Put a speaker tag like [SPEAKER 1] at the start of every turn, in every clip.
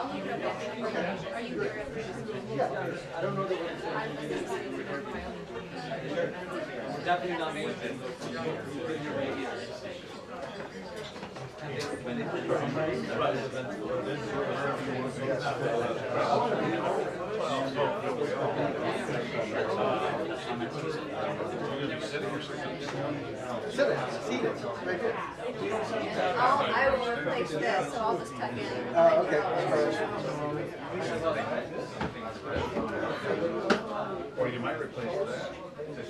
[SPEAKER 1] I'll look it up after. Are you here after?
[SPEAKER 2] Yeah, I don't know that we're definitely not me. Sit down, seated, right here.
[SPEAKER 1] I will replace this, so I'll just tuck in.
[SPEAKER 2] Okay.
[SPEAKER 3] Or you might replace that.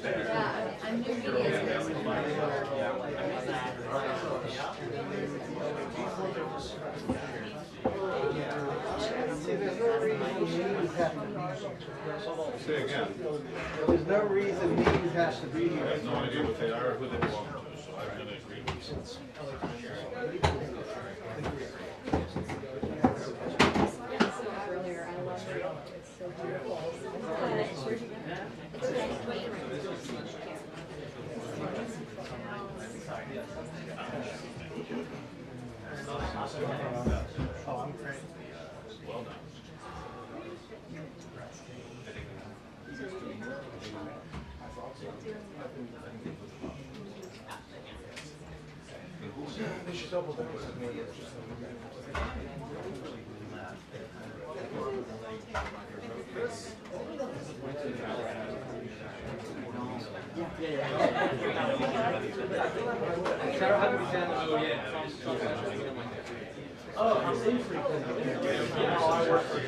[SPEAKER 1] Yeah, I'm new media.
[SPEAKER 2] See, there's no reason meetings have to be here.
[SPEAKER 3] Say again.
[SPEAKER 2] There's no reason meetings has to be
[SPEAKER 3] I
[SPEAKER 2] here.
[SPEAKER 3] have no idea what they are or who they belong to, so I'm going to agree with you.
[SPEAKER 1] Earlier, I love it. It's so beautiful.
[SPEAKER 2] Oh, I'm great.
[SPEAKER 3] Well done.
[SPEAKER 2] They should double down with me. Sarah, how do we stand? Oh, yeah. Oh, I'm in free. Yeah, I work for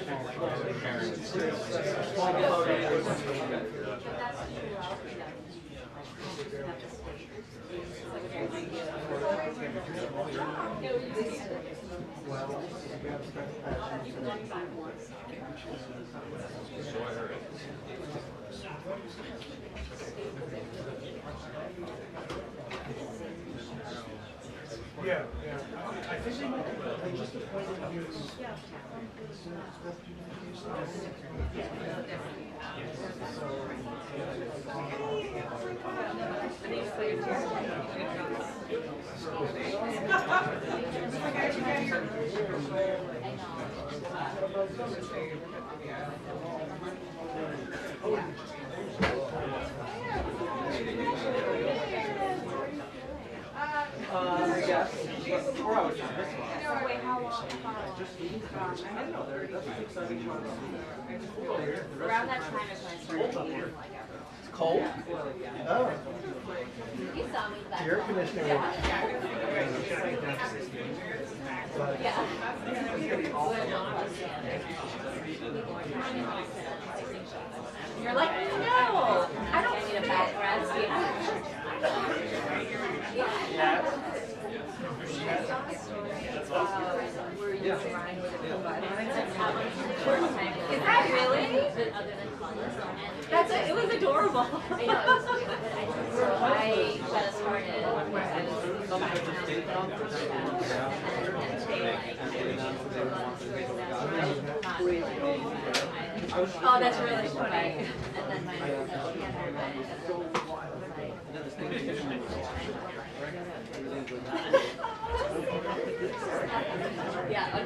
[SPEAKER 2] Yeah, yeah. I think they just appointed you. I guess. Before I was just missing.
[SPEAKER 1] No, wait, how long?
[SPEAKER 2] I know, that's an exciting one.
[SPEAKER 1] Around that time is when I started eating like
[SPEAKER 2] It's cold? Oh.
[SPEAKER 1] You saw me that
[SPEAKER 2] Air conditioning.
[SPEAKER 1] Yeah. You're like, no, I don't need a bad rest. Yeah. Is that really? That's it. It was adorable. I know. So I got us started. Oh, that's really funny. And then my yeah,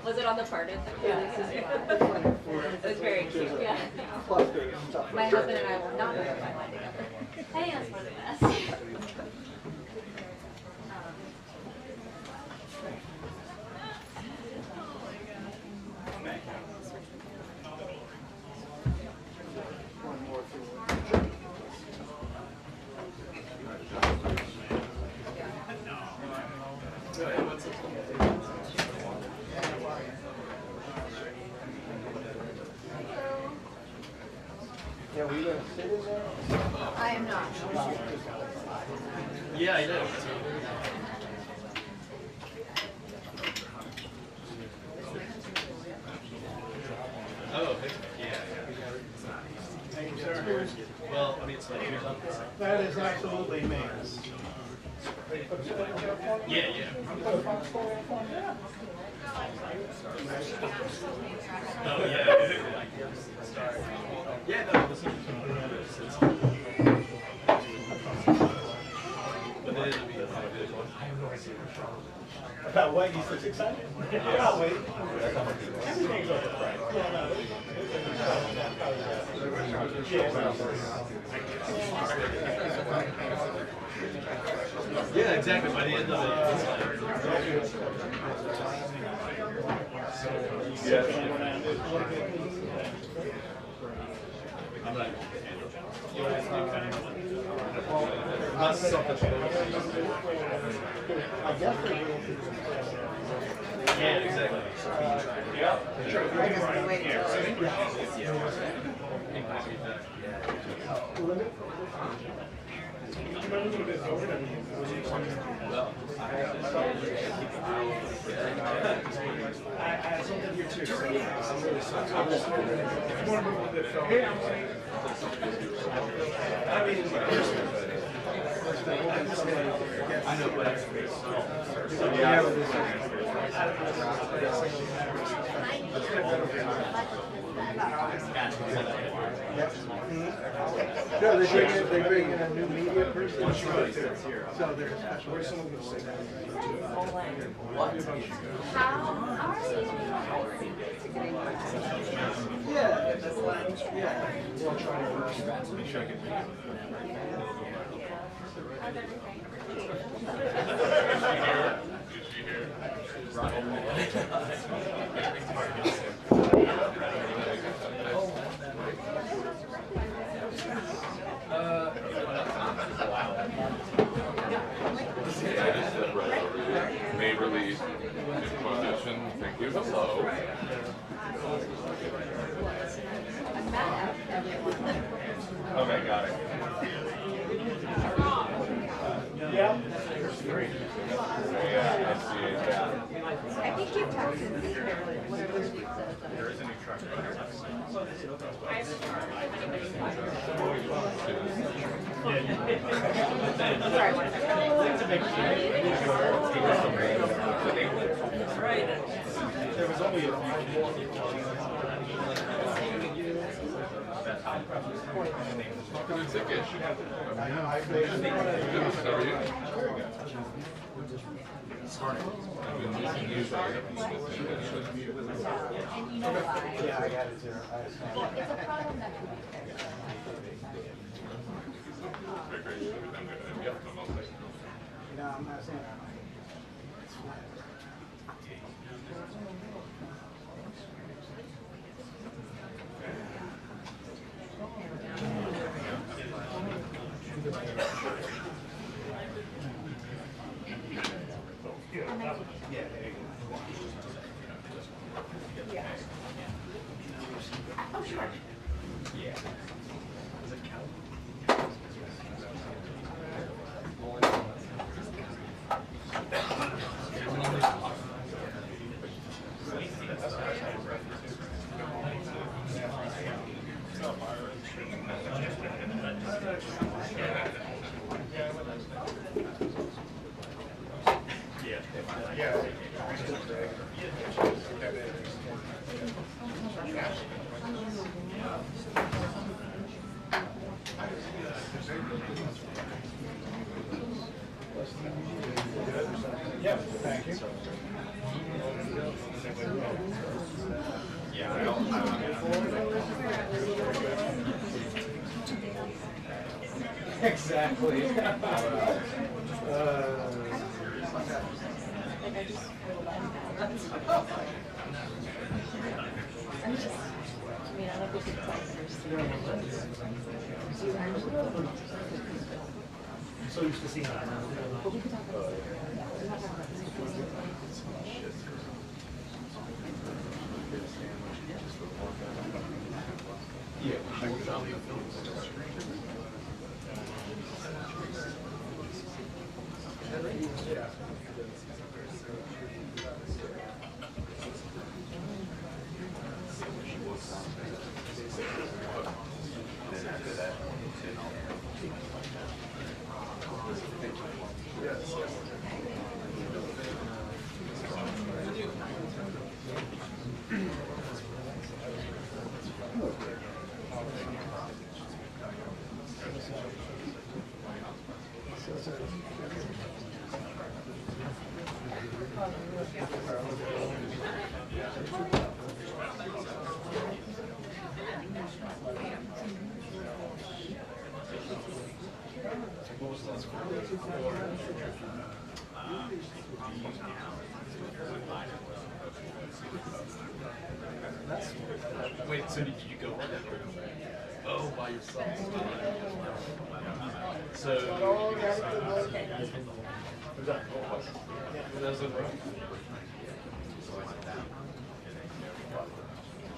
[SPEAKER 1] was it on the parted? Yeah. It was very cute. Yeah. My husband and I will not go to my line together. I think that's one of the best.
[SPEAKER 2] Yeah, were you going to sit in there?
[SPEAKER 1] I am not.
[SPEAKER 3] Yeah, I do. Oh, yeah.
[SPEAKER 2] Thank you, sir.
[SPEAKER 3] Well, I mean, it's like
[SPEAKER 2] That is absolutely me.
[SPEAKER 3] yeah, yeah. Oh, yeah. Yeah, no, this is but it is a good one.
[SPEAKER 2] About what? He says excited? Yeah, I'll wait. Everything's overpriced.
[SPEAKER 4] Yeah, exactly. By the end of it, it's like,
[SPEAKER 3] Yeah.
[SPEAKER 4] I'm not.
[SPEAKER 2] Not I guess
[SPEAKER 4] Yeah, exactly.
[SPEAKER 3] Yeah.
[SPEAKER 2] I had something here too. So I'm really sorry. I'm just more moving with it. I mean,
[SPEAKER 4] I know, but
[SPEAKER 5] No, they bring in a new media person. So they're special.
[SPEAKER 1] How are you?
[SPEAKER 5] Yeah.
[SPEAKER 1] How's everything?
[SPEAKER 3] May release in position. Thank you. Hello.
[SPEAKER 1] I'm mad at everyone.
[SPEAKER 3] Okay, got it.
[SPEAKER 2] yeah.
[SPEAKER 3] Yeah, I see it. Yeah.
[SPEAKER 1] I think you've texted me whatever the week says.
[SPEAKER 3] There is a new truck.
[SPEAKER 1] Sorry, one second.
[SPEAKER 2] There was only a few more.
[SPEAKER 3] Good ticket. How are you? I've been missing you, but I haven't been missing you.
[SPEAKER 1] And you know why?
[SPEAKER 5] Yeah, I got it too.
[SPEAKER 1] Well, it's a problem that we
[SPEAKER 3] Very great. I'm good. Yep, I'm all set.
[SPEAKER 5] No, I'm not saying that.
[SPEAKER 2] Yeah, thank you. Exactly.
[SPEAKER 1] Like I just I'm just, I mean, I love the good players.
[SPEAKER 2] I'm so used to seeing that.
[SPEAKER 1] But we could talk about it.
[SPEAKER 4] Wait, so did you go? Oh, by yourself. So.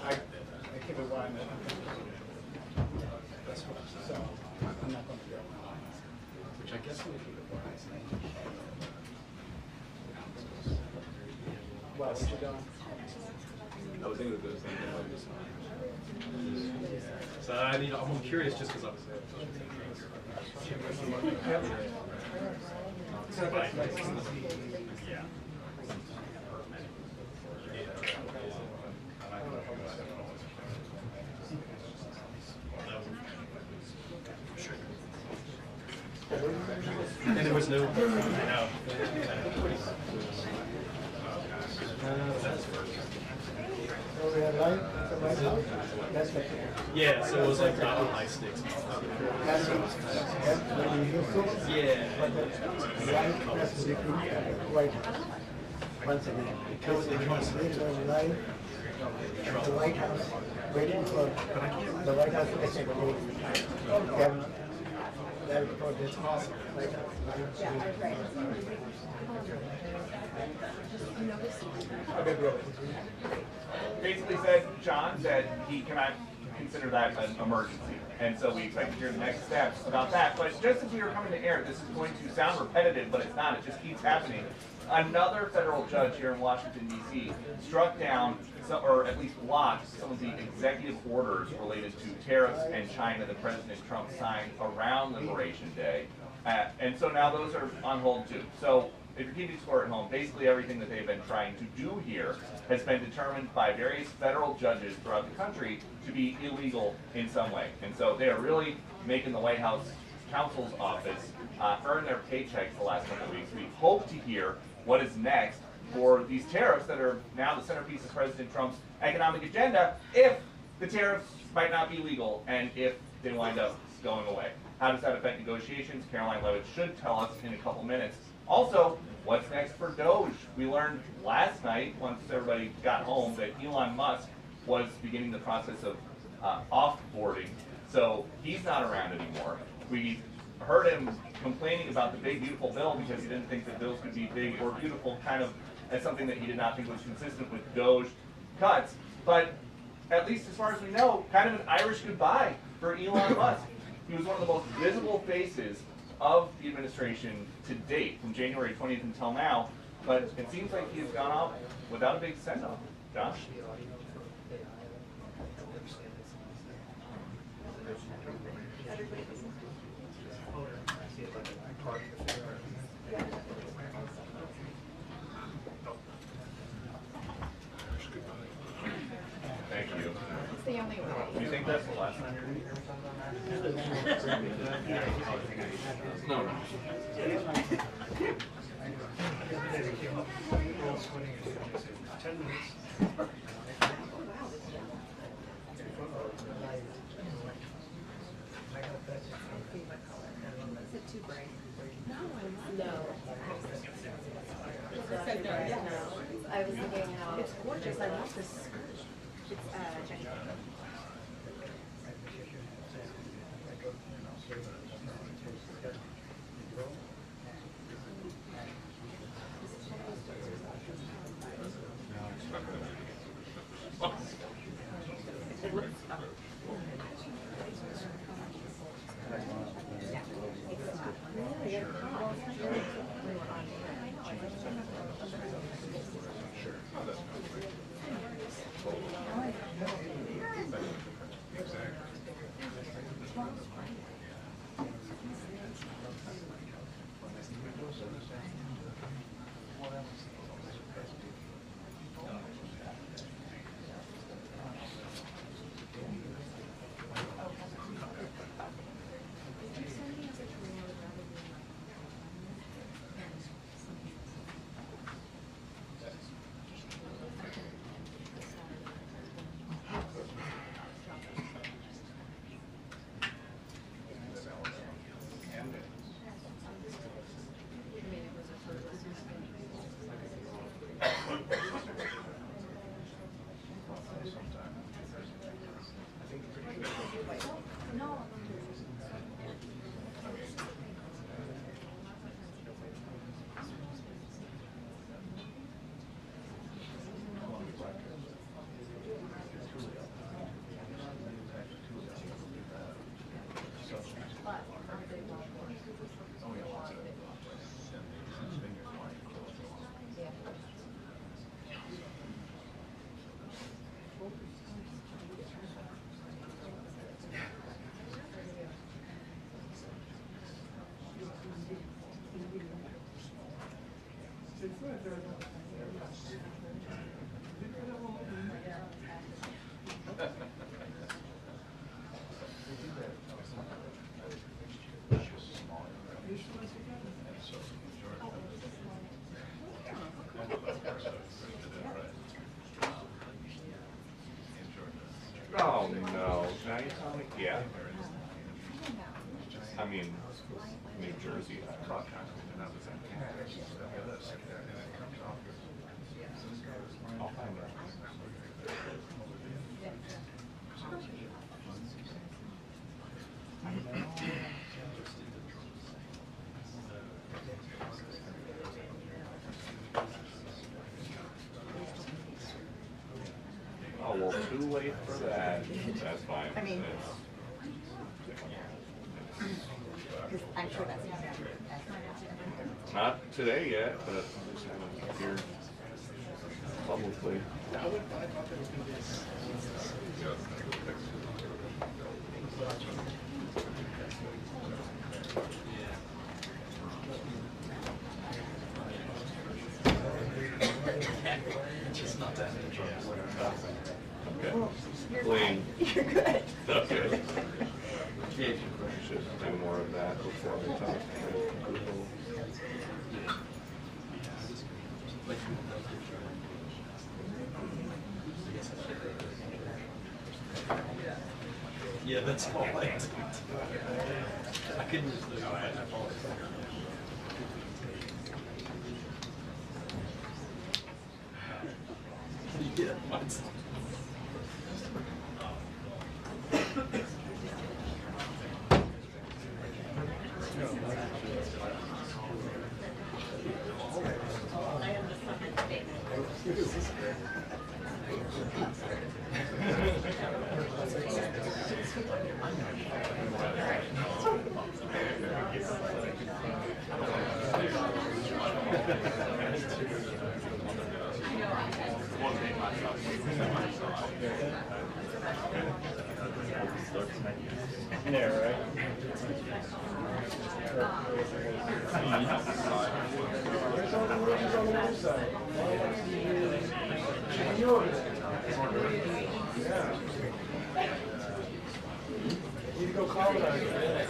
[SPEAKER 5] I keep it one. So I'm not going to go.
[SPEAKER 4] Which I guess would be the
[SPEAKER 5] Well, what you doing?
[SPEAKER 4] I was thinking of those things. So I'm curious just because obviously yeah. And there was no,
[SPEAKER 5] Oh, we have light? The White House? That's what.
[SPEAKER 4] yeah, so it was like not on high stakes.
[SPEAKER 5] That's what you used to?
[SPEAKER 4] Yeah.
[SPEAKER 5] But the light, that's the White House. Once again. Because they want to light, the White House, waiting for the White House to take a vote. That report is awesome. Okay, bro.
[SPEAKER 6] Basically said, John said he cannot consider that an emergency. And so we expect to hear the next steps about that. But just as we are coming to air, this is going to sound repetitive, but it's not. It just keeps happening. Another federal judge here in Washington, D.C. struck down, or at least blocked, some of the executive orders related to tariffs and China that President Trump signed around Liberation Day. And so now those are on hold too. So if you're keeping score at home, basically everything that they've been trying to do here has been determined by various federal judges throughout the country to be illegal in some way. And so they are really making the White House counsel's office earn their paychecks the last couple of weeks. We hope to hear what is next for these tariffs that are now the centerpiece of President Trump's economic agenda, if the tariffs might not be legal and if they wind up going away. How does that affect negotiations? Karoline Leavitt should tell us in a couple minutes. Also, what's next for Doge? We learned last night, once everybody got home, that Elon Musk was beginning the process of off-boarding, so he's not around anymore. We heard him complaining about the big beautiful bill because he didn't think that bills could be big or beautiful, kind of as something that he did not think was consistent with Doge cuts. But at least as far as we know, kind of an Irish goodbye for Elon Musk. He was one of the most visible faces of the administration to date, from January 20th until now, but it seems like he has gone out without a big send-off. Josh? Thank you.
[SPEAKER 1] It's the only way.
[SPEAKER 6] Do you think that's the last time you're here? No.
[SPEAKER 1] Is it too bright? No. I was thinking how it's gorgeous. I love this skirt. It's Jenny.
[SPEAKER 6] Oh no! Now you're telling me? Yeah. I mean, New Jersey. I'll find out. Oh, well, too late for that. That's fine.
[SPEAKER 1] I mean, because I'm sure that's
[SPEAKER 6] Not today yet, but I'm just haven't appeared publicly.
[SPEAKER 4] Just not that interesting.
[SPEAKER 6] Okay. Clean.
[SPEAKER 1] You're good.
[SPEAKER 6] Okay. Should do more of that before we talk to people.
[SPEAKER 4] Yeah, that's all I did. I couldn't just do it. Yeah, mine's.
[SPEAKER 2] Yeah, right. Where's all the rooms on the other side? Yeah. Need to go colonize it.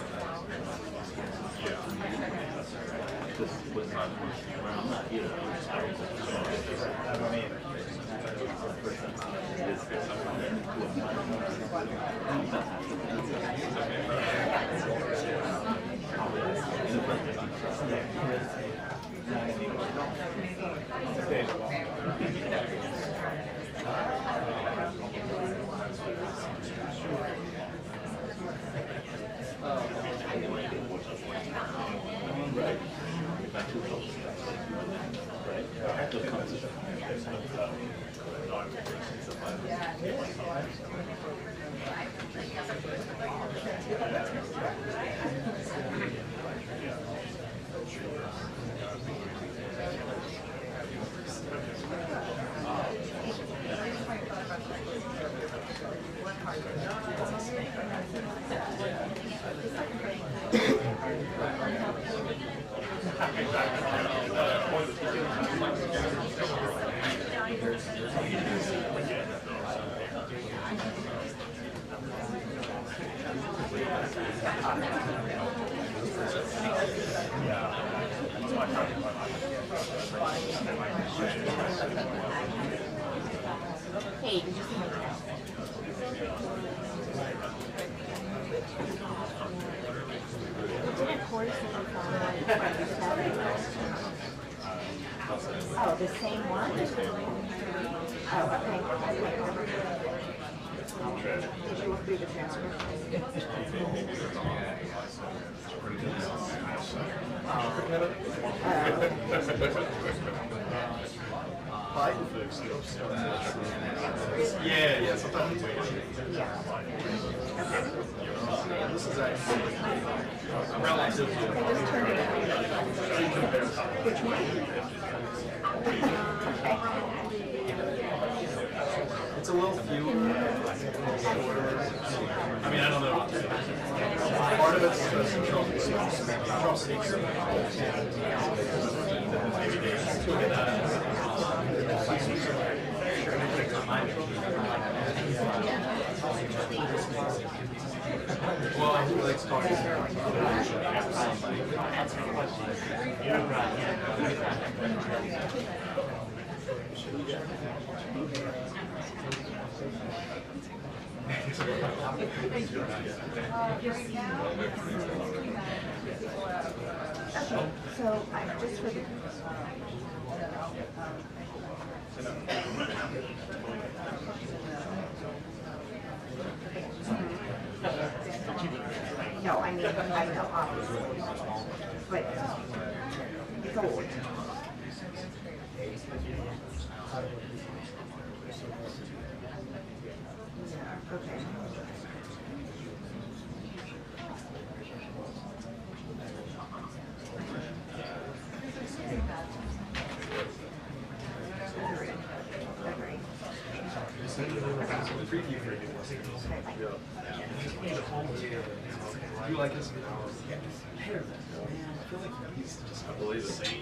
[SPEAKER 1] Hey, did you see my text? Of course, oh, the same one? Oh, okay. Did you look through the transcript?
[SPEAKER 4] Yeah, sometimes we this is actually relatively. It's a little fewer. I mean, I don't know. Part of it's just Trump speaks. Maybe they took it out.
[SPEAKER 1] So I just for the no, I mean I know obviously, but it's old. Yeah, okay.
[SPEAKER 4] You like this? I believe the same.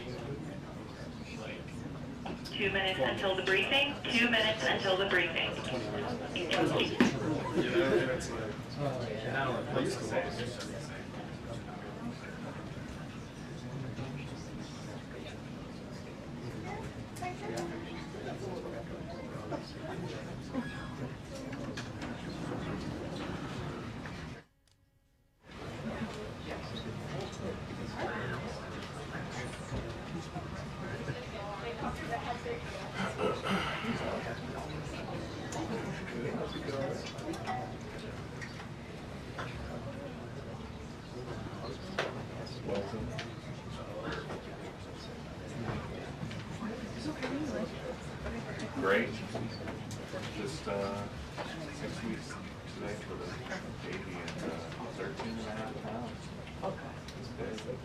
[SPEAKER 7] 2 minutes until the briefing. 2 minutes until the briefing.
[SPEAKER 4] You know, it's like, and I don't know, I used to say it.
[SPEAKER 3] Great. Just 6 weeks today for the baby and 13.5 pounds. Okay. It's big.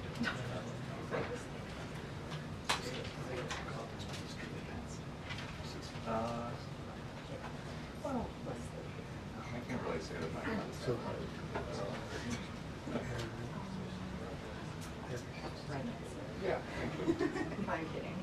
[SPEAKER 3] Well, I can't really say that my yeah.
[SPEAKER 1] I'm kidding.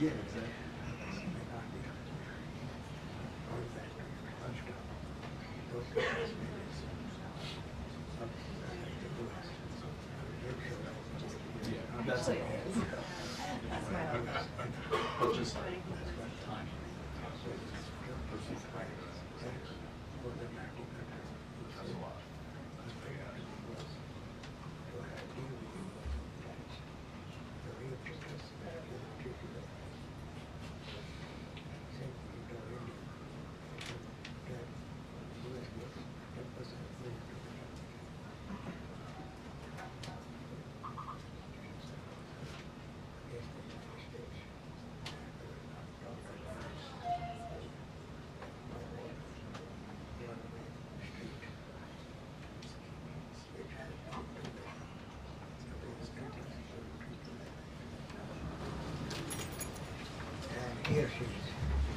[SPEAKER 5] Yeah, exactly.
[SPEAKER 4] That's it. But just time.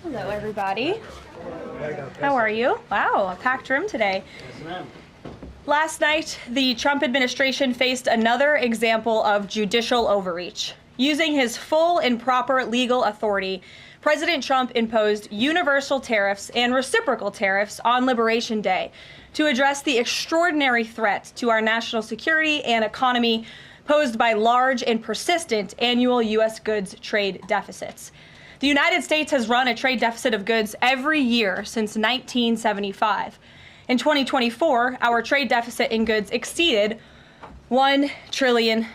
[SPEAKER 8] Hello, everybody. How are you? Wow, a packed room today. Last night, the Trump administration faced another example of judicial overreach. Using his full and proper legal authority, President Trump imposed universal tariffs and reciprocal tariffs on Liberation Day to address the extraordinary threat to our national security and economy posed by large and persistent annual U.S. goods trade deficits. The United States has run a trade deficit of goods every year since 1975. In 2024, our trade deficit in goods exceeded $1 trillion.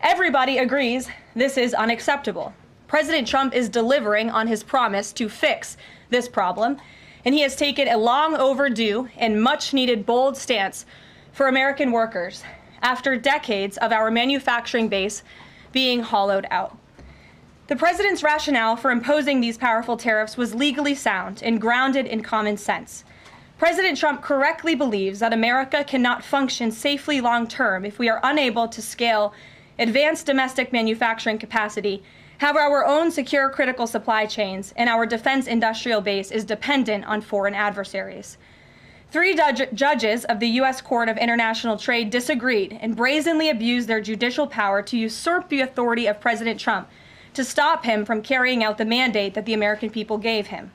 [SPEAKER 8] Everybody agrees this is unacceptable. President Trump is delivering on his promise to fix this problem, and he has taken a long overdue and much needed bold stance for American workers after decades of our manufacturing base being hollowed out. The president's rationale for imposing these powerful tariffs was legally sound and grounded in common sense. President Trump correctly believes that America cannot function safely long-term if we are unable to scale advanced domestic manufacturing capacity, have our own secure critical supply chains, and our defense industrial base is dependent on foreign adversaries. 3 judges of the U.S. Court of International Trade disagreed and brazenly abused their judicial power to usurp the authority of President Trump to stop him from carrying out the mandate that the American people gave him.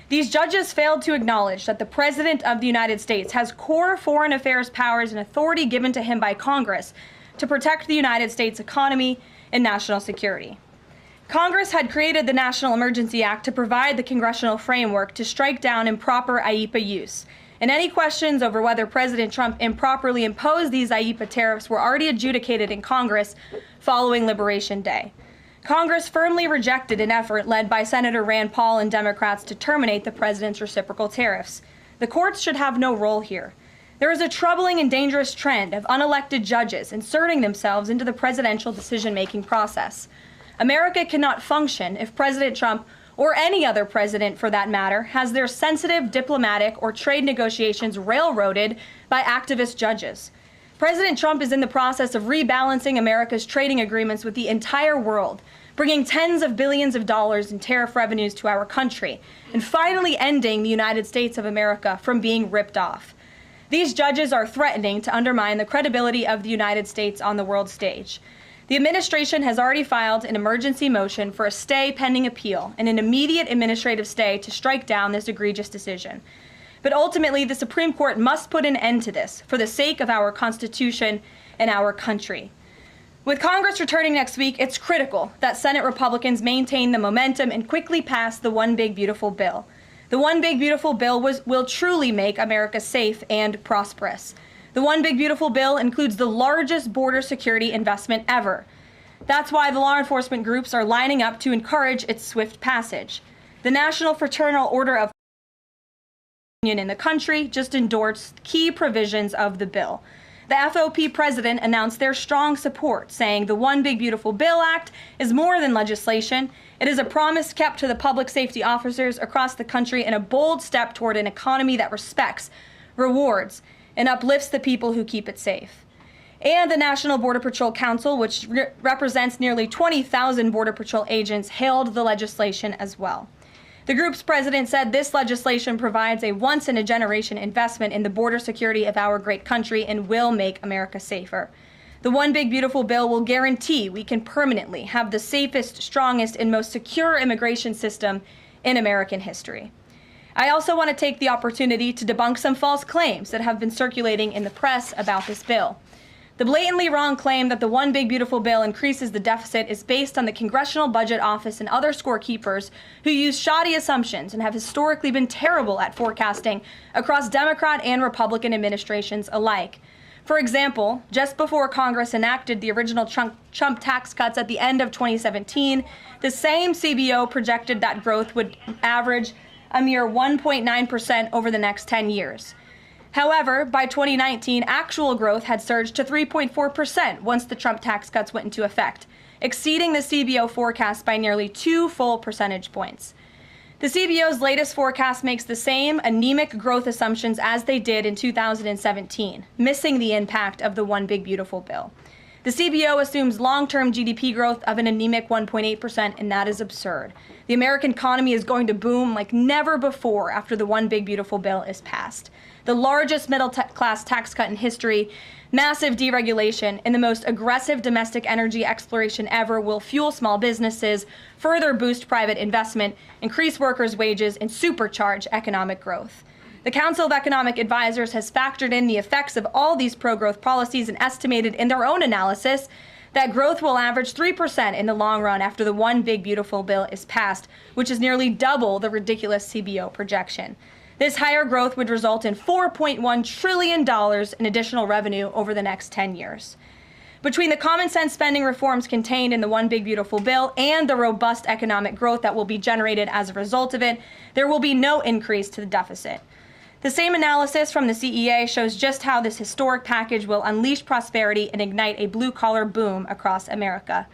[SPEAKER 8] These judges failed to acknowledge that the President of the United States has core foreign affairs powers and authority given to him by Congress to protect the United States economy and national security. Congress had created the National Emergency Act to provide the congressional framework to strike down improper IEEPA use. And any questions over whether President Trump improperly imposed these IEEPA tariffs were already adjudicated in Congress following Liberation Day. Congress firmly rejected an effort led by Senator Rand Paul and Democrats to terminate the president's reciprocal tariffs. The courts should have no role here. There is a troubling and dangerous trend of unelected judges inserting themselves into the presidential decision-making process. America cannot function if President Trump, or any other president for that matter, has their sensitive diplomatic or trade negotiations railroaded by activist judges. President Trump is in the process of rebalancing America's trading agreements with the entire world, bringing tens of billions of dollars in tariff revenues to our country, and finally ending the United States of America from being ripped off. These judges are threatening to undermine the credibility of the United States on the world stage. The administration has already filed an emergency motion for a stay pending appeal and an immediate administrative stay to strike down this egregious decision. But ultimately, the Supreme Court must put an end to this for the sake of our Constitution and our country. With Congress returning next week, it's critical that Senate Republicans maintain the momentum and quickly pass the One Big Beautiful Bill. The One Big Beautiful Bill will truly make America safe and prosperous. The One Big Beautiful Bill includes the largest border security investment ever. That's why the law enforcement groups are lining up to encourage its swift passage. The National Fraternal Order of in the country just endorsed key provisions of the bill. The FOP president announced their strong support, saying the One Big Beautiful Bill Act is more than legislation. It is a promise kept to the public safety officers across the country and a bold step toward an economy that respects, rewards, and uplifts the people who keep it safe. And the National Border Patrol Council, which represents nearly 20,000 Border Patrol agents, hailed the legislation as well. The group's president said this legislation provides a once-in-a-generation investment in the border security of our great country and will make America safer. The One Big Beautiful Bill will guarantee we can permanently have the safest, strongest, and most secure immigration system in American history. I also want to take the opportunity to debunk some false claims that have been circulating in the press about this bill. The blatantly wrong claim that the One Big Beautiful Bill increases the deficit is based on the Congressional Budget Office and other scorekeepers who use shoddy assumptions and have historically been terrible at forecasting across Democrat and Republican administrations alike. For example, just before Congress enacted the original Trump tax cuts at the end of 2017, the same CBO projected that growth would average a mere 1.9% over the next 10 years. However, by 2019, actual growth had surged to 3.4% once the Trump tax cuts went into effect, exceeding the CBO forecast by nearly 2 full percentage points. The CBO's latest forecast makes the same anemic growth assumptions as they did in 2017, missing the impact of the One Big Beautiful Bill. The CBO assumes long-term GDP growth of an anemic 1.8%, and that is absurd. The American economy is going to boom like never before after the One Big Beautiful Bill is passed. The largest middle-class tax cut in history, massive deregulation, and the most aggressive domestic energy exploration ever will fuel small businesses, further boost private investment, increase workers' wages, and supercharge economic growth. The Council of Economic Advisors has factored in the effects of all these pro-growth policies and estimated in their own analysis that growth will average 3% in the long run after the One Big Beautiful Bill is passed, which is nearly double the ridiculous CBO projection. This higher growth would result in $4.1 trillion in additional revenue over the next 10 years. Between the common sense spending reforms contained in the One Big Beautiful Bill and the robust economic growth that will be generated as a result of it, there will be no increase to the deficit. The same analysis from the CEA shows just how this historic package will unleash prosperity and ignite a blue-collar boom across America.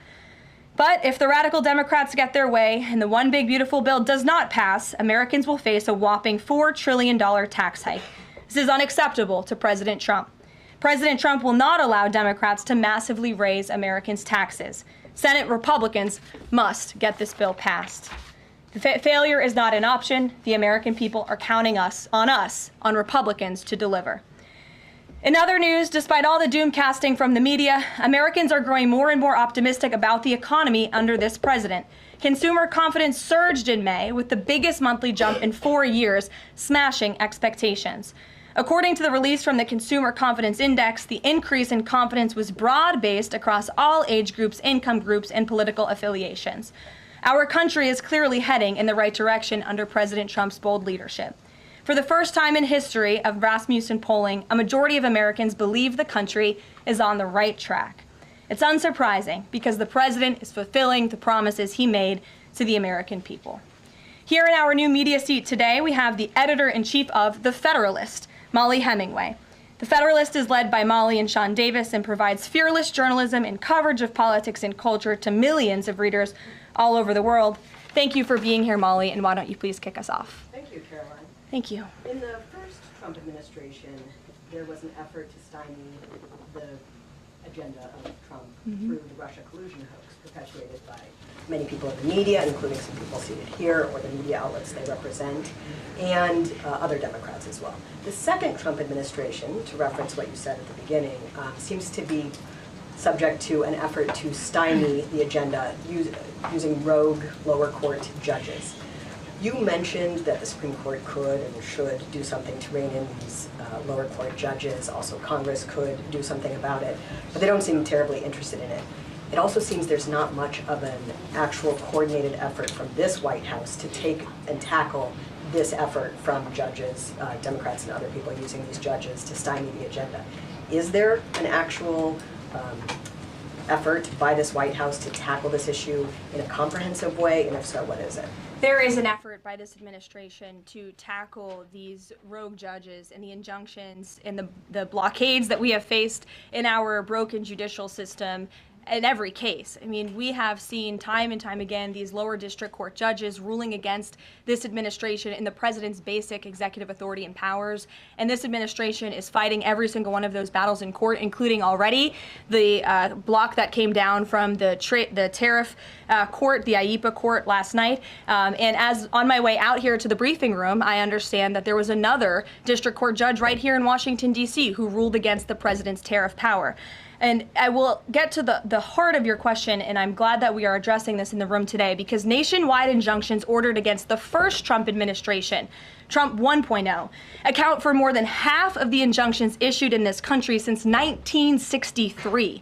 [SPEAKER 8] But if the radical Democrats get their way and the One Big Beautiful Bill does not pass, Americans will face a whopping $4 trillion tax hike. This is unacceptable to President Trump. President Trump will not allow Democrats to massively raise Americans' taxes. Senate Republicans must get this bill passed. Failure is not an option. The American people are counting on Republicans to deliver. In other news, despite all the doom casting from the media, Americans are growing more and more optimistic about the economy under this president. Consumer confidence surged in May with the biggest monthly jump in 4 years, smashing expectations. According to the release from the Consumer Confidence Index, the increase in confidence was broad-based across all age groups, income groups, and political affiliations. Our country is clearly heading in the right direction under President Trump's bold leadership. For the first time in history of Rasmussen polling, a majority of Americans believe the country is on the right track. It's unsurprising because the president is fulfilling the promises he made to the American people. Here in our new media seat today, we have the editor-in-chief of The Federalist, Molly Hemingway. The Federalist is led by Molly and Sean Davis and provides fearless journalism and coverage of politics and culture to millions of readers all over the world. Thank you for being here, Molly, and why don't you please kick us off?
[SPEAKER 9] Thank you, Caroline.
[SPEAKER 8] Thank you.
[SPEAKER 9] In the first Trump administration, there was an effort to stymie the agenda of Trump through the Russia collusion hoax perpetuated by many people in the media, including some people seated here, or the media outlets they represent, and other Democrats as well. The second Trump administration, to reference what you said at the beginning, seems to be subject to an effort to stymie the agenda using rogue lower court judges. You mentioned that the Supreme Court could and should do something to rein in these lower court judges. Also, Congress could do something about it, but they don't seem terribly interested in it. It also seems there's not much of an actual coordinated effort from this White House to take and tackle this effort from judges, Democrats and other people using these judges to stymie the agenda. Is there an actual effort by this White House to tackle this issue in a comprehensive way, and if so, what is it?
[SPEAKER 8] There is an effort by this administration to tackle these rogue judges and the injunctions and the blockades that we have faced in our broken judicial system in every case. I mean, we have seen time and time again these lower district court judges ruling against this administration in the president's basic executive authority and powers. And this administration is fighting every single one of those battles in court, including already the block that came down from the Tariff court, the IEPA court last night. And as on my way out here to the briefing room, I understand that there was another district court judge right here in Washington, D.C. who ruled against the president's tariff power. And I will get to the heart of your question, and I'm glad that we are addressing this in the room today, because nationwide injunctions ordered against the first Trump administration, Trump 1.0, account for more than half of the injunctions issued in this country since 1963.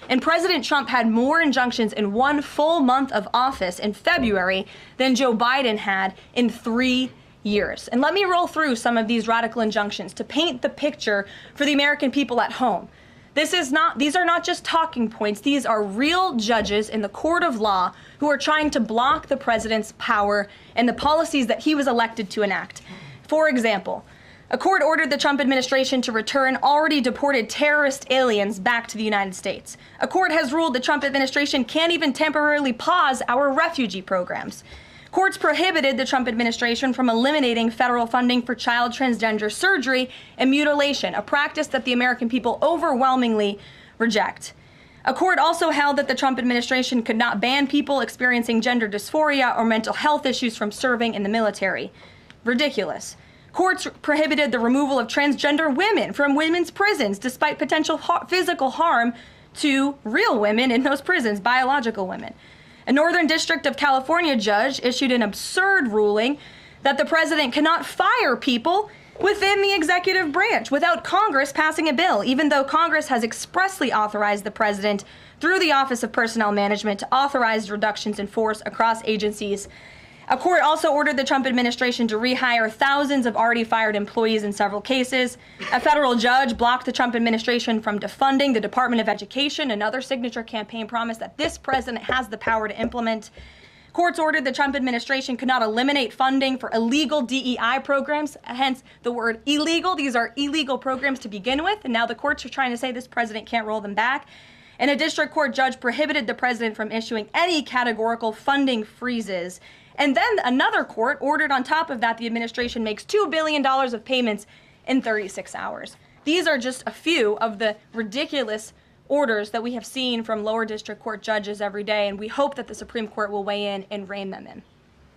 [SPEAKER 8] And President Trump had more injunctions in one full month of office in February than Joe Biden had in 3 years. And let me roll through some of these radical injunctions to paint the picture for the American people at home. These are not just talking points. These are real judges in the court of law who are trying to block the president's power and the policies that he was elected to enact. For example, a court ordered the Trump administration to return already deported terrorist aliens back to the United States. A court has ruled the Trump administration can't even temporarily pause our refugee programs. Courts prohibited the Trump administration from eliminating federal funding for child transgender surgery and mutilation, a practice that the American people overwhelmingly reject. A court also held that the Trump administration could not ban people experiencing gender dysphoria or mental health issues from serving in the military. Ridiculous. Courts prohibited the removal of transgender women from women's prisons despite potential physical harm to real women in those prisons, biological women. A Northern District of California judge issued an absurd ruling that the president cannot fire people within the executive branch without Congress passing a bill, even though Congress has expressly authorized the president through the Office of Personnel Management to authorize reductions in force across agencies. A court also ordered the Trump administration to rehire thousands of already fired employees in several cases. A federal judge blocked the Trump administration from defunding the Department of Education, another signature campaign promise that this president has the power to implement. Courts ordered the Trump administration could not eliminate funding for illegal DEI programs, hence the word illegal. These are illegal programs to begin with, and now the courts are trying to say this president can't roll them back. And a district court judge prohibited the president from issuing any categorical funding freezes. And then another court ordered on top of that the administration makes $2 billion of payments in 36 hours. These are just a few of the ridiculous orders that we have seen from lower district court judges every day, and we hope that the Supreme Court will weigh in and rein them in.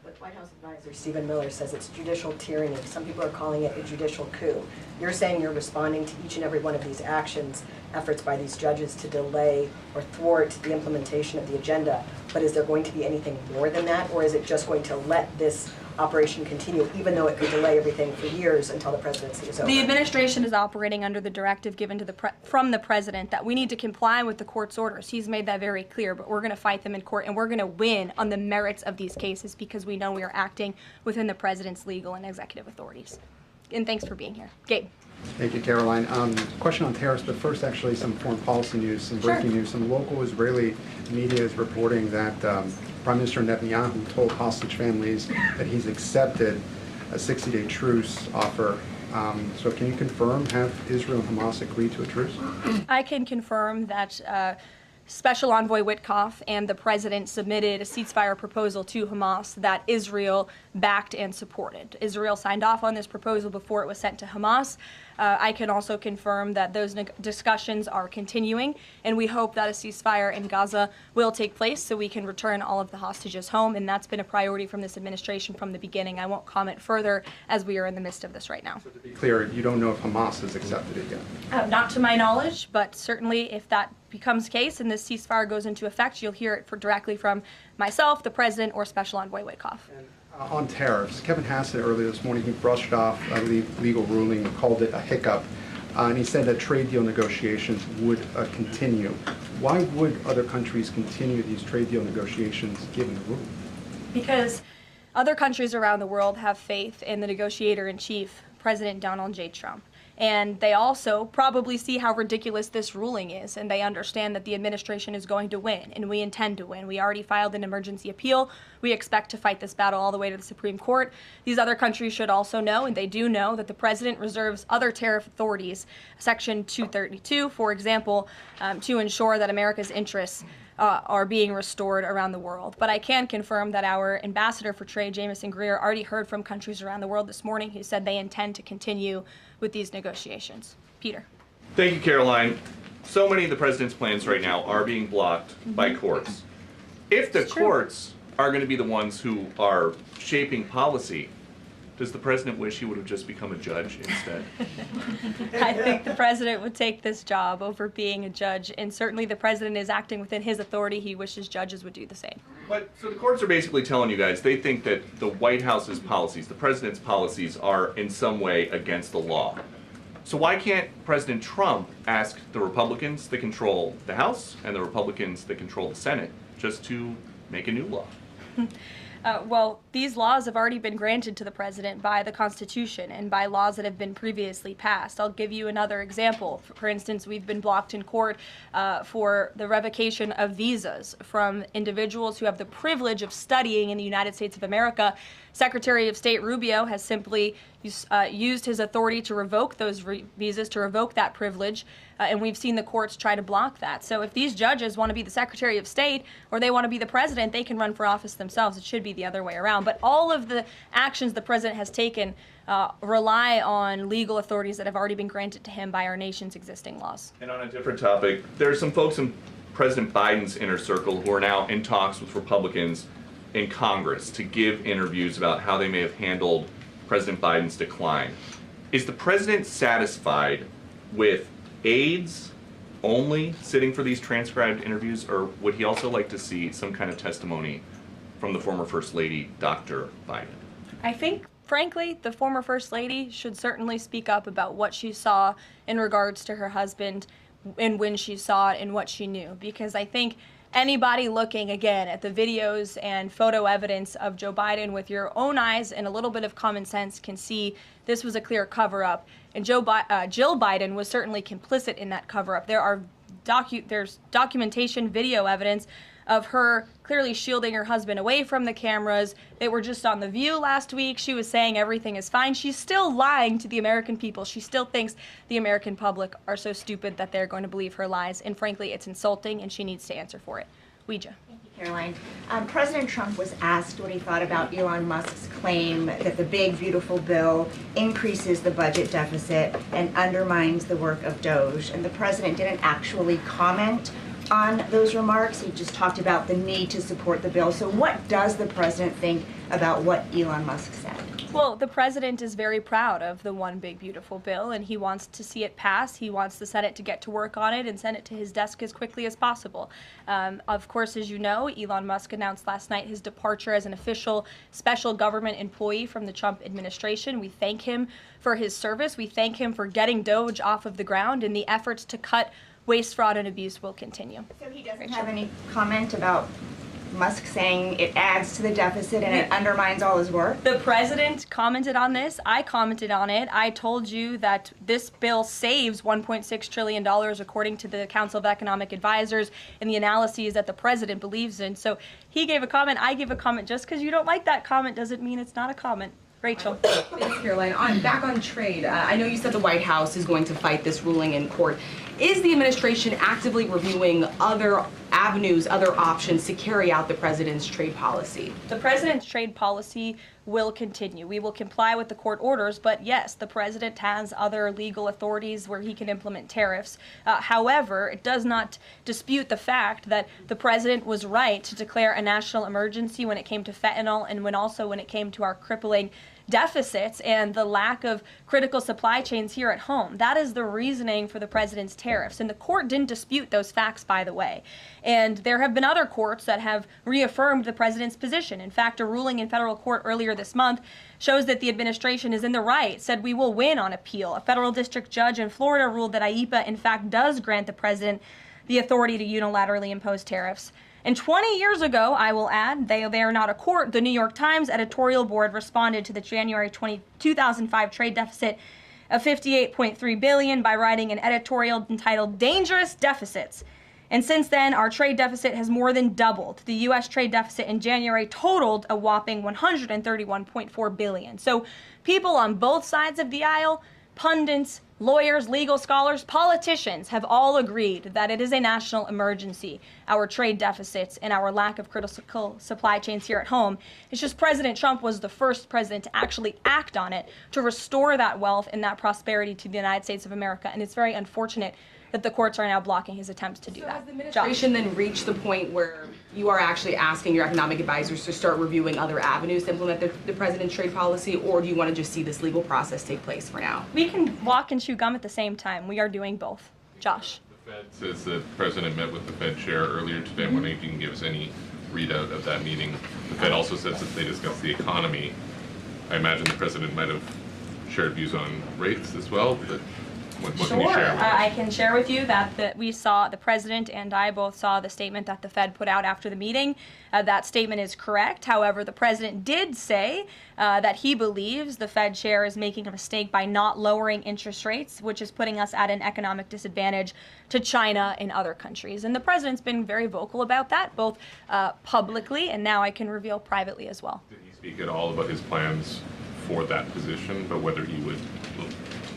[SPEAKER 9] But White House advisor Stephen Miller says it's judicial tyranny. Some people are calling it a judicial coup. You're saying you're responding to each and every one of these actions, efforts by these judges to delay or thwart the implementation of the agenda. But is there going to be anything more than that, or is it just going to let this operation continue, even though it could delay everything for years until the presidency is over?
[SPEAKER 8] The administration is operating under the directive given to from the president that we need to comply with the court's orders. He's made that very clear, but we're going to fight them in court, and we're going to win on the merits of these cases because we know we are acting within the president's legal and executive authorities. And thanks for being here. Gabe.
[SPEAKER 10] Thank you, Caroline. Question on tariffs, but first actually some foreign policy news, some breaking news. Some local Israeli media is reporting that Prime Minister Netanyahu told hostage families that he's accepted a 60-day truce offer. So can you confirm, have Israel and Hamas agreed to a truce?
[SPEAKER 8] I can confirm that Special Envoy Witkoff and the president submitted a ceasefire proposal to Hamas that Israel backed and supported. Israel signed off on this proposal before it was sent to Hamas. I can also confirm that those discussions are continuing, and we hope that a ceasefire in Gaza will take place so we can return all of the hostages home, and that's been a priority from this administration from the beginning. I won't comment further as we are in the midst of this right now.
[SPEAKER 10] So to be clear, you don't know if Hamas has accepted it yet?
[SPEAKER 8] Not to my knowledge, but certainly if that becomes the case and this ceasefire goes into effect, you'll hear it directly from myself, the president, or Special Envoy Witkoff.
[SPEAKER 10] On tariffs, Kevin Hassett earlier this morning, he brushed off a legal ruling, called it a hiccup, and he said that trade deal negotiations would continue. Why would other countries continue these trade deal negotiations given the ruling?
[SPEAKER 8] Because other countries around the world have faith in the negotiator-in-chief, President Donald J. Trump. And they also probably see how ridiculous this ruling is, and they understand that the administration is going to win, and we intend to win. We already filed an emergency appeal. We expect to fight this battle all the way to the Supreme Court. These other countries should also know, and they do know, that the president reserves other tariff authorities, Section 232, for example, to ensure that America's interests are being restored around the world. But I can confirm that our ambassador for trade, Jameson Greer, already heard from countries around the world this morning who said they intend to continue with these negotiations. Peter.
[SPEAKER 3] Thank you, Caroline. So many of the president's plans right now are being blocked by courts. If the courts are going to be the ones who are shaping policy, Does the president wish he would have just become a judge instead?
[SPEAKER 8] I think the president would take this job over being a judge, and certainly the president is acting within his authority. He wishes judges would do the same.
[SPEAKER 3] But so the courts are basically telling you guys they think that the White House's policies, the president's policies, are in some way against the law. So why can't President Trump ask the Republicans that control the House and the Republicans that control the Senate just to make a new law?
[SPEAKER 8] Well, these laws have already been granted to the president by the Constitution and by laws that have been previously passed. I'll give you another example. For instance, we've been blocked in court for the revocation of visas from individuals who have the privilege of studying in the United States of America. Secretary of State Rubio has simply used his authority to revoke those visas, to revoke that privilege, and we've seen the courts try to block that. So if these judges want to be the Secretary of State or they want to be the president, they can run for office themselves. It should be the other way around. But all of the actions the president has taken rely on legal authorities that have already been granted to him by our nation's existing laws.
[SPEAKER 3] And on a different topic, there are some folks in President Biden's inner circle who are now in talks with Republicans in Congress to give interviews about how they may have handled President Biden's decline. Is the president satisfied with aides only sitting for these transcribed interviews, or would he also like to see some kind of testimony from the former First Lady, Dr. Biden?
[SPEAKER 8] I think, frankly, the former First Lady should certainly speak up about what she saw in regards to her husband and when she saw it and what she knew, because I think anybody looking, again, at the videos and photo evidence of Joe Biden with your own eyes and a little bit of common sense can see this was a clear cover-up. And Jill Biden was certainly complicit in that cover-up. There's documentation, video evidence of her clearly shielding her husband away from the cameras. They were just on The View last week. She was saying everything is fine. She's still lying to the American people. She still thinks the American public are so stupid that they're going to believe her lies. And frankly, it's insulting, and she needs to answer for it. Ouija.
[SPEAKER 11] Thank you, Caroline. President Trump was asked what he thought about Elon Musk's claim that the big, beautiful bill increases the budget deficit and undermines the work of DOJ. And the president didn't actually comment on those remarks. He just talked about the need to support the bill. So what does the president think about what Elon Musk said?
[SPEAKER 8] Well, the president is very proud of the one big beautiful bill, and he wants to see it pass. He wants the Senate to get to work on it and send it to his desk as quickly as possible. Of course, as you know, Elon Musk announced last night his departure as an official special government employee from the Trump administration. We thank him for his service. We thank him for getting DOJ off of the ground, and the efforts to cut waste, fraud, and abuse will continue.
[SPEAKER 11] So he doesn't have any comment about Musk saying it adds to the deficit and it undermines all his work?
[SPEAKER 8] The president commented on this. I commented on it. I told you that this bill saves $1.6 trillion according to the Council of Economic Advisors and the analyses that the president believes in. So he gave a comment. I gave a comment. Just because you don't like that comment doesn't mean it's not a comment. Rachel.
[SPEAKER 12] Thanks, Caroline. Back on trade, I know you said the White House is going to fight this ruling in court. Is the administration actively reviewing other avenues, other options to carry out the president's trade policy?
[SPEAKER 8] The president's trade policy will continue. We will comply with the court orders, but yes, the president has other legal authorities where he can implement tariffs. However, it does not dispute the fact that the president was right to declare a national emergency when it came to fentanyl and when it came to our crippling deficits and the lack of critical supply chains here at home. That is the reasoning for the president's tariffs. And the court didn't dispute those facts, by the way. And there have been other courts that have reaffirmed the president's position. In fact, a ruling in federal court earlier this month shows that the administration is in the right, said we will win on appeal. A federal district judge in Florida ruled that IEEPA, in fact, does grant the president the authority to unilaterally impose tariffs. And 20 years ago, I will add, they are not a court, the New York Times editorial board responded to the January 2005 trade deficit of $58.3 billion by writing an editorial entitled Dangerous Deficits. And since then, our trade deficit has more than doubled. The U.S. trade deficit in January totaled a whopping $131.4 billion. So people on both sides of the aisle, pundits, lawyers, legal scholars, politicians have all agreed that it is a national emergency, our trade deficits and our lack of critical supply chains here at home. It's just President Trump was the first president to actually act on it, to restore that wealth and that prosperity to the United States of America. And it's very unfortunate that the courts are now blocking his attempts to do that.
[SPEAKER 12] Has the administration then reached the point where you are actually asking your economic advisors to start reviewing other avenues to implement the president's trade policy, or do you want to just see this legal process take place for now?
[SPEAKER 8] We can walk and chew gum at the same time. We are doing both. Josh.
[SPEAKER 13] The Fed says the president met with the Fed chair earlier today. I'm wondering if you can give us any readout of that meeting. The Fed also says that they discussed the economy. I imagine the president might have shared views on rates as well, but what can you share with us?
[SPEAKER 8] I can share with you that we saw, the president and I both saw the statement that the Fed put out after the meeting. That statement is correct. However, the president did say that he believes the Fed chair is making a mistake by not lowering interest rates, which is putting us at an economic disadvantage to China and other countries. And the president's been very vocal about that, both publicly and now I can reveal privately as well.
[SPEAKER 13] Did he speak at all about his plans for that position, but whether he would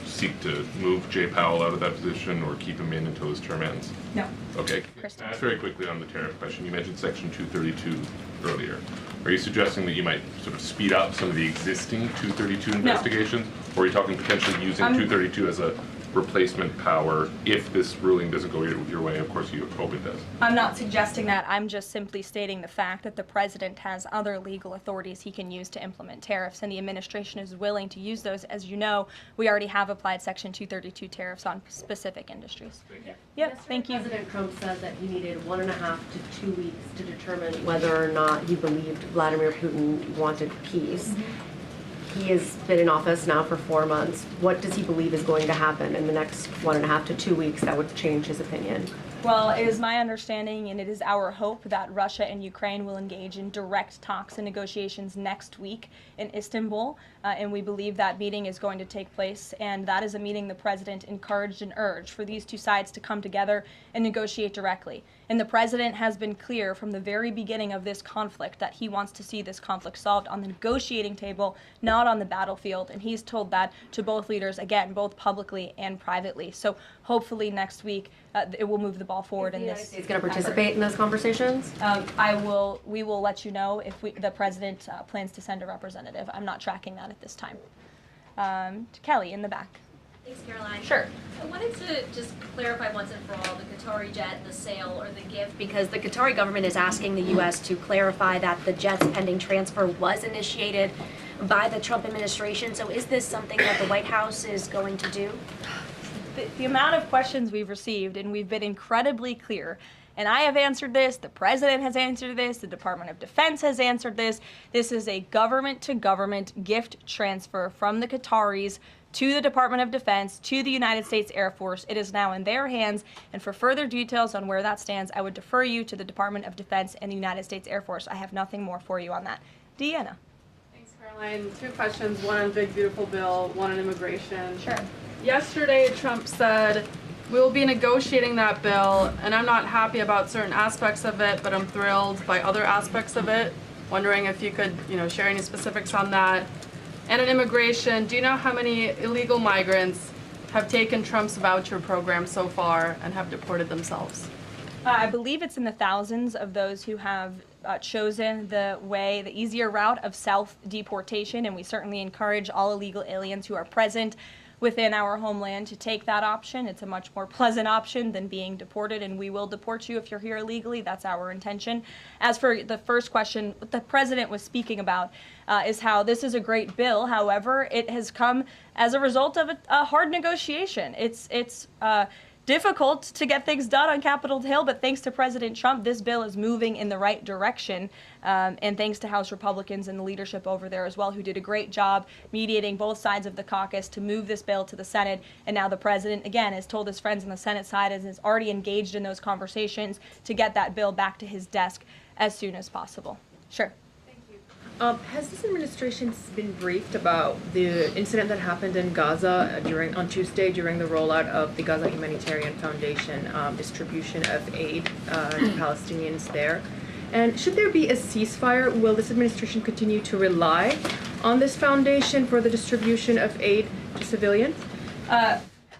[SPEAKER 13] seek to move Jay Powell out of that position or keep him in until his term ends?
[SPEAKER 8] No.
[SPEAKER 13] Okay. Ask very quickly on the tariff question. You mentioned Section 232 earlier. Are you suggesting that you might sort of speed up some of the existing 232 investigations? Or are you talking potentially using 232 as a replacement power if this ruling doesn't go your way? Of course, you hope it does.
[SPEAKER 8] I'm not suggesting that. I'm just simply stating the fact that the president has other legal authorities he can use to implement tariffs, and the administration is willing to use those. As you know, we already have applied Section 232 tariffs on specific industries.
[SPEAKER 13] Thank you.
[SPEAKER 8] Yep, thank you.
[SPEAKER 14] President Trump said that he needed 1.5 to 2 weeks to determine whether or not he believed Vladimir Putin wanted peace. He has been in office now for 4 months. What does he believe is going to happen in the next 1.5 to 2 weeks that would change his opinion?
[SPEAKER 8] Well, it is my understanding and it is our hope that Russia and Ukraine will engage in direct talks and negotiations next week in Istanbul, and we believe that meeting is going to take place, and that is a meeting the president encouraged and urged for these two sides to come together and negotiate directly. And the president has been clear from the very beginning of this conflict that he wants to see this conflict solved on the negotiating table, not on the battlefield, and he's told that to both leaders, again, both publicly and privately. So hopefully next week it will move the ball forward in this.
[SPEAKER 14] Is going to participate in those conversations?
[SPEAKER 8] We will let you know if the president plans to send a representative. I'm not tracking that at this time. Kelly in the back.
[SPEAKER 1] Thanks, Caroline.
[SPEAKER 8] Sure.
[SPEAKER 1] I wanted to just clarify once and for all the Qatari jet, the sale or the gift, because the Qatari government is asking the U.S. to clarify that the jet's pending transfer was initiated by the Trump administration. So is this something that the White House is going to do?
[SPEAKER 8] The amount of questions we've received, and we've been incredibly clear, and I have answered this, the president has answered this, the Department of Defense has answered this. This is a government-to-government gift transfer from the Qataris to the Department of Defense, to the United States Air Force. It is now in their hands, and for further details on where that stands, I would defer you to the Department of Defense and the United States Air Force. I have nothing more for you on that. Deanna.
[SPEAKER 15] Thanks, Caroline. 2 questions, one on Big Beautiful Bill, one on immigration.
[SPEAKER 8] Sure.
[SPEAKER 15] Yesterday, Trump said, we will be negotiating that bill, and I'm not happy about certain aspects of it, but I'm thrilled by other aspects of it. Wondering if you could, share any specifics on that. And in immigration, do you know how many illegal migrants have taken Trump's voucher program so far and have deported themselves?
[SPEAKER 8] I believe it's in the thousands of those who have chosen the easier route of self-deportation, and we certainly encourage all illegal aliens who are present within our homeland to take that option. It's a much more pleasant option than being deported, and we will deport you if you're here illegally. That's our intention. As for the first question, what the president was speaking about is how this is a great bill. However, it has come as a result of a hard negotiation. It's difficult to get things done on Capitol Hill, but thanks to President Trump, this bill is moving in the right direction. And thanks to House Republicans and the leadership over there as well, who did a great job mediating both sides of the caucus to move this bill to the Senate. And now the president, again, has told his friends on the Senate side and is already engaged in those conversations to get that bill back to his desk as soon as possible. Sure.
[SPEAKER 16] Has this administration been briefed about the incident that happened in Gaza on Tuesday during the rollout of the Gaza Humanitarian Foundation distribution of aid to Palestinians there? And should there be a ceasefire, will this administration continue to rely on this foundation for the distribution of aid to civilians?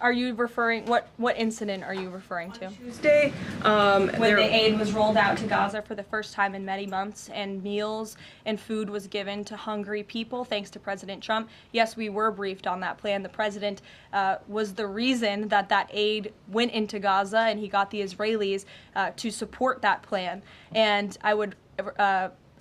[SPEAKER 8] are you referring, what incident are you referring to?
[SPEAKER 12] Tuesday,
[SPEAKER 8] When the aid was rolled out to Gaza for the first time in many months, and meals and food was given to hungry people thanks to President Trump. Yes, we were briefed on that plan. The president was the reason that that aid went into Gaza, and he got the Israelis to support that plan. And I would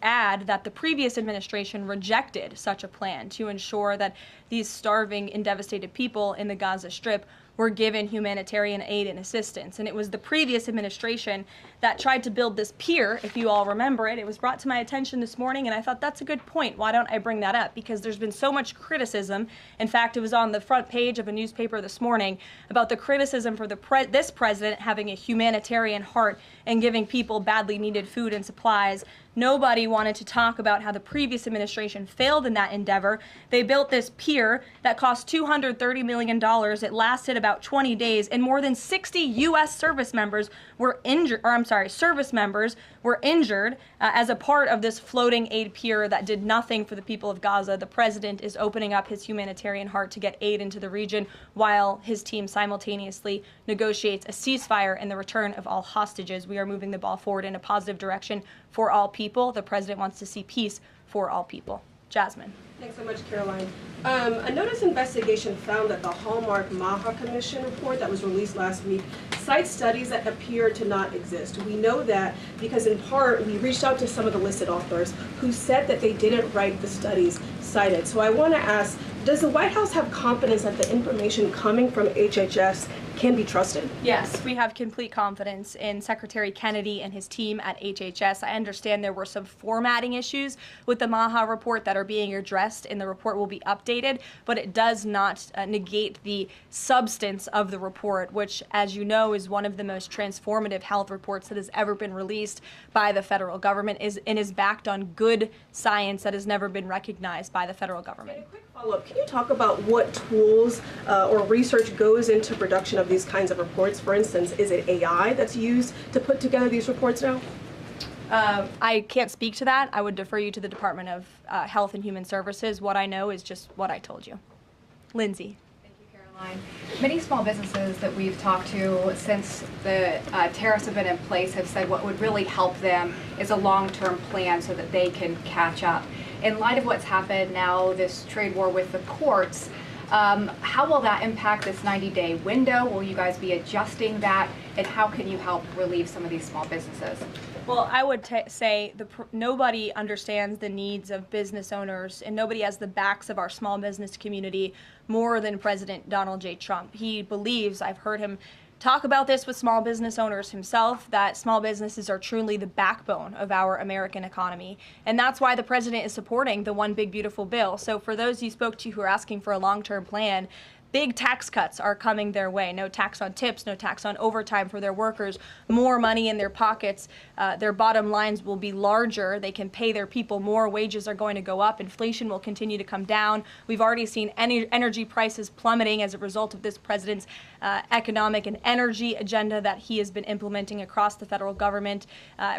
[SPEAKER 8] add that the previous administration rejected such a plan to ensure that these starving and devastated people in the Gaza Strip were given humanitarian aid and assistance. And it was the previous administration that tried to build this pier, if you all remember it. It was brought to my attention this morning, and I thought that's a good point. Why don't I bring that up? Because there's been so much criticism. In fact, it was on the front page of a newspaper this morning about the criticism for this president having a humanitarian heart and giving people badly needed food and supplies. Nobody wanted to talk about how the previous administration failed in that endeavor. They built this pier that cost $230 million. It lasted about 20 days, and more than 60 U.S. service members were injured, as a part of this floating aid pier that did nothing for the people of Gaza. The president is opening up his humanitarian heart to get aid into the region while his team simultaneously negotiates a ceasefire and the return of all hostages. We are moving the ball forward in a positive direction for all people. The president wants to see peace for all people. Jasmine.
[SPEAKER 17] Thanks so much, Caroline. A notice investigation found that the Hallmark Maha Commission report that was released last week cites studies that appear to not exist. We know that because in part we reached out to some of the listed authors who said that they didn't write the studies cited. So I want to ask, does the White House have confidence that the information coming from HHS can be trusted?
[SPEAKER 8] Yes, we have complete confidence in Secretary Kennedy and his team at HHS. I understand there were some formatting issues with the Maha report that are being addressed, and the report will be updated, but it does not negate the substance of the report, which, as you know, is one of the most transformative health reports that has ever been released by the federal government and is backed on good science that has never been recognized by the federal government.
[SPEAKER 17] Follow-up, can you talk about what tools or research goes into production of these kinds of reports? For instance, is it AI that's used to put together these reports now?
[SPEAKER 8] I can't speak to that. I would defer you to the Department of Health and Human Services. What I know is just what I told you. Lindsay.
[SPEAKER 18] Many small businesses that we've talked to since the tariffs have been in place have said what would really help them is a long-term plan so that they can catch up. In light of what's happened now, this trade war with the courts, how will that impact this 90-day window? Will you guys be adjusting that? And how can you help relieve some of these small businesses?
[SPEAKER 8] Well, I would say nobody understands the needs of business owners, and nobody has the backs of our small business community more than President Donald J. Trump. He believes, I've heard him talk about this with small business owners himself, that small businesses are truly the backbone of our American economy. And that's why the president is supporting the One Big Beautiful Bill. So for those you spoke to who are asking for a long-term plan, big tax cuts are coming their way. No tax on tips, no tax on overtime for their workers, more money in their pockets. Their bottom lines will be larger. They can pay their people more. Wages are going to go up. Inflation will continue to come down. We've already seen energy prices plummeting as a result of this president's economic and energy agenda that he has been implementing across the federal government,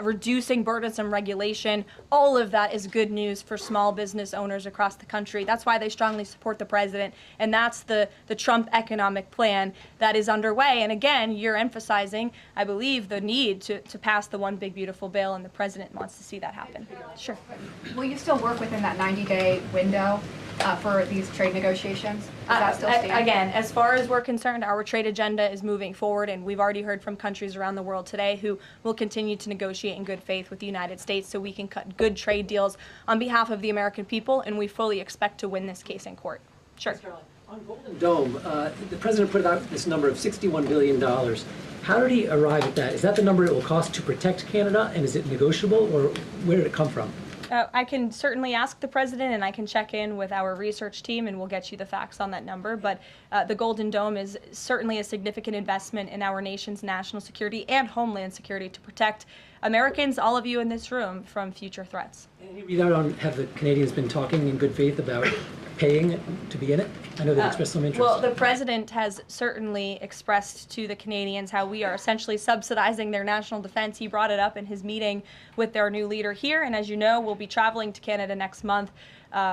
[SPEAKER 8] reducing burdensome regulation. All of that is good news for small business owners across the country. That's why they strongly support the president, and that's the Trump economic plan that is underway. And again, you're emphasizing, I believe, the need to pass the One Big Beautiful Bill, and the president wants to see that happen. Sure.
[SPEAKER 18] Will you still work within that 90-day window for these trade negotiations? Does that still stand?
[SPEAKER 8] Again, as far as we're concerned, our trade agenda is moving forward, and we've already heard from countries around the world today who will continue to negotiate in good faith with the United States so we can cut good trade deals on behalf of the American people, and we fully expect to win this case in court. Sure.
[SPEAKER 19] On Golden Dome, the president put out this number of $61 billion. How did he arrive at that? Is that the number it will cost to protect Canada, and is it negotiable, or where did it come from?
[SPEAKER 8] I can certainly ask the president, and I can check in with our research team, and we'll get you the facts on that number. But the Golden Dome is certainly a significant investment in our nation's national security and homeland security to protect Americans, all of you in this room, from future threats.
[SPEAKER 19] Any read out on, have the Canadians been talking in good faith about paying to be in it? I know they've expressed some interest.
[SPEAKER 8] Well, the president has certainly expressed to the Canadians how we are essentially subsidizing their national defense. He brought it up in his meeting with their new leader here, and as you know, we'll be traveling to Canada next month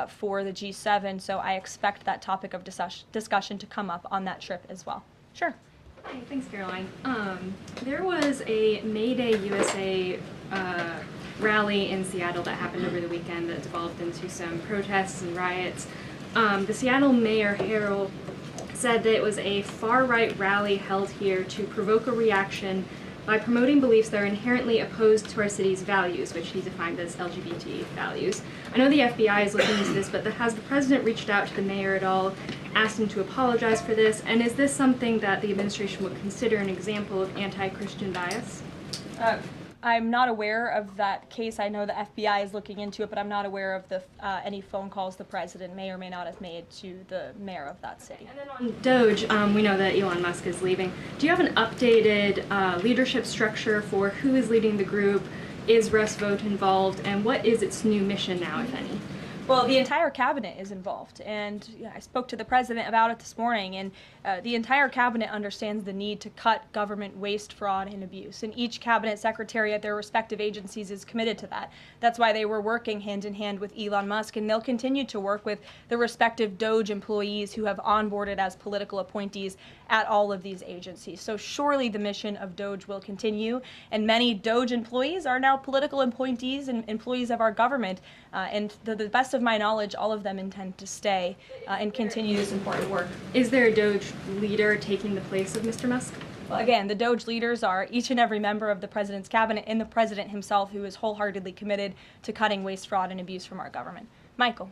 [SPEAKER 8] for the G7, so I expect that topic of discussion to come up on that trip as well. Sure.
[SPEAKER 20] Hey, thanks, Caroline. There was a May Day USA rally in Seattle that happened over the weekend that devolved into some protests and riots. The Seattle Mayor Harrell said that it was a far-right rally held here to provoke a reaction by promoting beliefs that are inherently opposed to our city's values, which he defined as LGBT values. I know the FBI is looking into this, but has the president reached out to the mayor at all, asked him to apologize for this, and is this something that the administration would consider an example of anti-Christian bias?
[SPEAKER 8] I'm not aware of that case. I know the FBI is looking into it, but I'm not aware of any phone calls the president may or may not have made to the mayor of that city.
[SPEAKER 20] And then on Doge, we know that Elon Musk is leaving. Do you have an updated leadership structure for who is leading the group? Is Russ Vought involved? And what is its new mission now, if any?
[SPEAKER 8] Well, the entire cabinet is involved, and I spoke to the president about it this morning, and the entire cabinet understands the need to cut government waste, fraud, and abuse, and each cabinet secretary at their respective agencies is committed to that. That's why they were working hand in hand with Elon Musk, and they'll continue to work with the respective Doge employees who have onboarded as political appointees at all of these agencies. So surely the mission of Doge will continue, and many Doge employees are now political appointees and employees of our government, and to the best of my knowledge, all of them intend to stay and continue this important work.
[SPEAKER 20] Is there a Doge leader taking the place of Mr. Musk?
[SPEAKER 8] Well, again, the Doge leaders are each and every member of the president's cabinet and the president himself, who is wholeheartedly committed to cutting waste, fraud, and abuse from our government. Michael.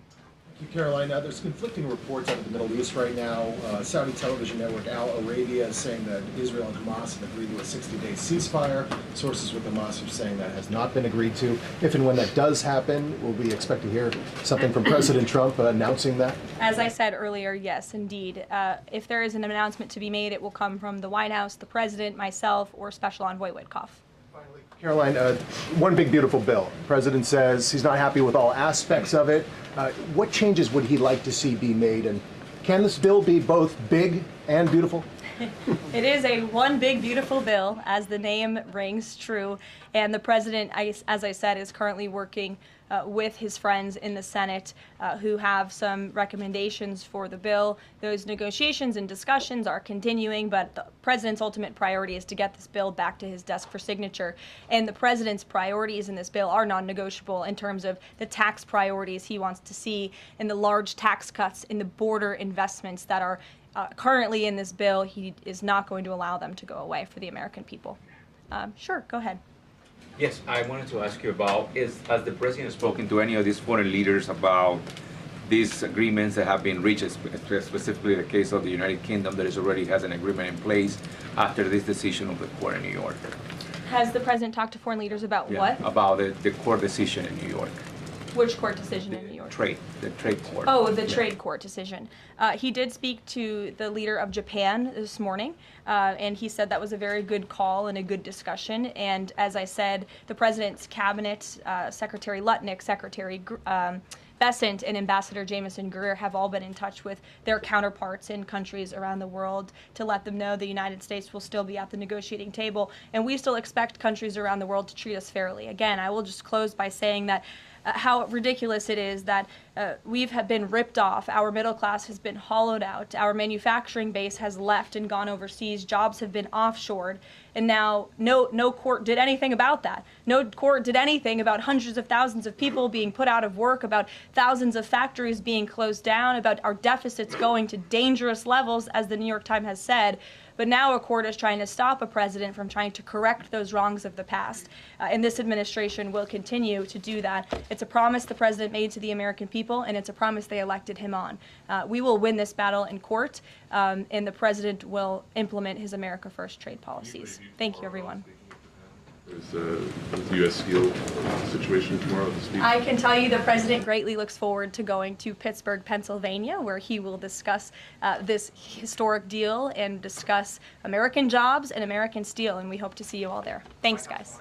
[SPEAKER 4] Thank you, Caroline. There's conflicting reports out of the Middle East right now. Saudi television network Al Arabia is saying that Israel and Hamas have agreed to a 60-day ceasefire. Sources with Hamas are saying that has not been agreed to. If and when that does happen, will we expect to hear something from President Trump announcing that?
[SPEAKER 8] As I said earlier, yes, indeed. If there is an announcement to be made, it will come from the White House, the president, myself, or Special Envoy Witkoff.
[SPEAKER 4] Caroline, one big beautiful bill. The president says he's not happy with all aspects of it. What changes would he like to see be made, and can this bill be both big and beautiful?
[SPEAKER 8] It is a one big beautiful bill, as the name rings true, and the president, as I said, is currently working with his friends in the Senate who have some recommendations for the bill. Those negotiations and discussions are continuing, but the president's ultimate priority is to get this bill back to his desk for signature. And the president's priorities in this bill are non-negotiable in terms of the tax priorities he wants to see and the large tax cuts in the border investments that are currently in this bill. He is not going to allow them to go away for the American people. Sure, go ahead.
[SPEAKER 21] Yes, I wanted to ask you about, has the president spoken to any of these foreign leaders about these agreements that have been reached, specifically the case of the United Kingdom that already has an agreement in place after this decision of the court in New York?
[SPEAKER 8] Has the president talked to foreign leaders about what?
[SPEAKER 21] About the court decision in New York.
[SPEAKER 8] Which court decision in New York?
[SPEAKER 21] The trade court.
[SPEAKER 8] Oh, the trade court decision. He did speak to the leader of Japan this morning, and he said that was a very good call and a good discussion. And as I said, the president's cabinet, Secretary Lutnick, Secretary Bessent, and Ambassador Jameson Greer have all been in touch with their counterparts in countries around the world to let them know the United States will still be at the negotiating table, and we still expect countries around the world to treat us fairly. Again, I will just close by saying that how ridiculous it is that we've been ripped off, our middle class has been hollowed out, our manufacturing base has left and gone overseas, jobs have been offshored, and now no court did anything about that. No court did anything about hundreds of thousands of people being put out of work, about thousands of factories being closed down, about our deficits going to dangerous levels, as the New York Times has said. But now a court is trying to stop a president from trying to correct those wrongs of the past. And this administration will continue to do that. It's a promise the president made to the American people, and it's a promise they elected him on. We will win this battle in court, and the president will implement his America First trade policies. Thank you, everyone.
[SPEAKER 13] Is the U.S. Steel situation tomorrow to speak?
[SPEAKER 8] I can tell you the president greatly looks forward to going to Pittsburgh, Pennsylvania, where he will discuss this historic deal and discuss American jobs and American steel, and we hope to see you all there. Thanks, guys.